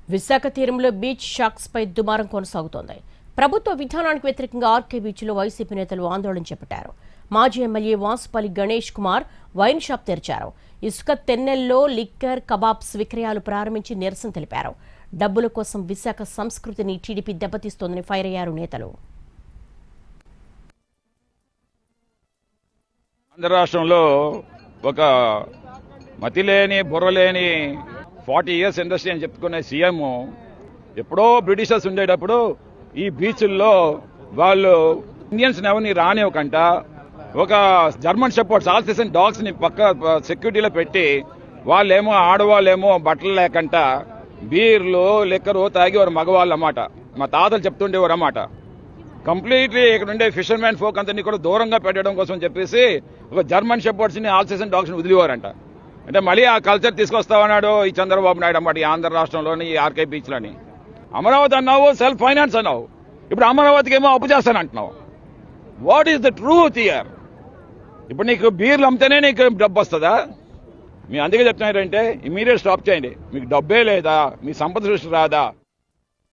విశాఖ తీరంలో beach shocks పై దుమారం కొనసాగుతోంది. ప్రభుత్వ విధానానికి వ్యతిరేకంగా ఆర్కే బీచ్లో వైసీపీ నేతలు ఆందోళన చేపట్టారు. మాజీ MLA Vasupalli Ganesh Kumar wine shop తెరిచారు. ఇసుక తెన్నెల్లో లిక్కర్, కబాబ్స్ విక్రయాలు ప్రారంభించి నిరసన తెలిపారు. డబ్బుల కోసం విశాఖ సంస్కృతిని టీడీపీ దెబ్బతీస్తోందని ఫైర్ అయ్యారు నేతలు. ఆంధ్ర రాష్ట్రంలో ఒక మతిలేని బుర్రలేని 40 years ఇండస్ట్రీ అని చెప్పుకునే సీఎం ఎప్పుడో బ్రిటిషర్స్ ఉండేటప్పుడు ఈ బీచ్ల్లో వాళ్ళు ఇండియన్స్ ఎవరిని రానివ్వకంట ఒక జర్మన్ షెపర్డ్స్ ఆల్సేషన్ డాగ్స్ ని పక్క సెక్యూరిటీలో పెట్టి వాళ్ళేమో ఆడవాళ్ళేమో బట్టలు లేకంట బీర్లు లిక్కరు తాగేవారు మగవాళ్ళు అన్నమాట. మా తాతలు చెప్తుండేవారు అన్నమాట. కంప్లీట్లీ ఇక్కడ ఉండే ఫిషర్మెన్ ఫోక్ అంతని కూడా దూరంగా పెట్టడం కోసం చెప్పేసి ఒక జర్మన్ షెపర్డ్స్ ని ఆల్సేషన్ డాగ్స్ ని వదిలేవారంట. అంటే మళ్ళీ ఆ కల్చర్ తీసుకొస్తామన్నాడు ఈ చంద్రబాబు నాయుడు అన్నమాట. ఈ ఆంధ్ర రాష్ట్రంలోని ఈ ఆర్కే బీచ్లోని అమరావతి అన్నావు, సెల్ఫ్ ఫైనాన్స్ అన్నావు, ఇప్పుడు అమరావతికి ఏమో అప్పు చేస్తానంటున్నావు. What is the truth here? ఇప్పుడు నీకు బీర్లు అమ్మితేనే నీకు డబ్బు వస్తుందా? మీ అందుకే చెప్తున్నారంటే ఇమీడియట్ స్టాప్ చేయండి. మీకు డబ్బే లేదా, మీ సంపద సృష్టి రాదా?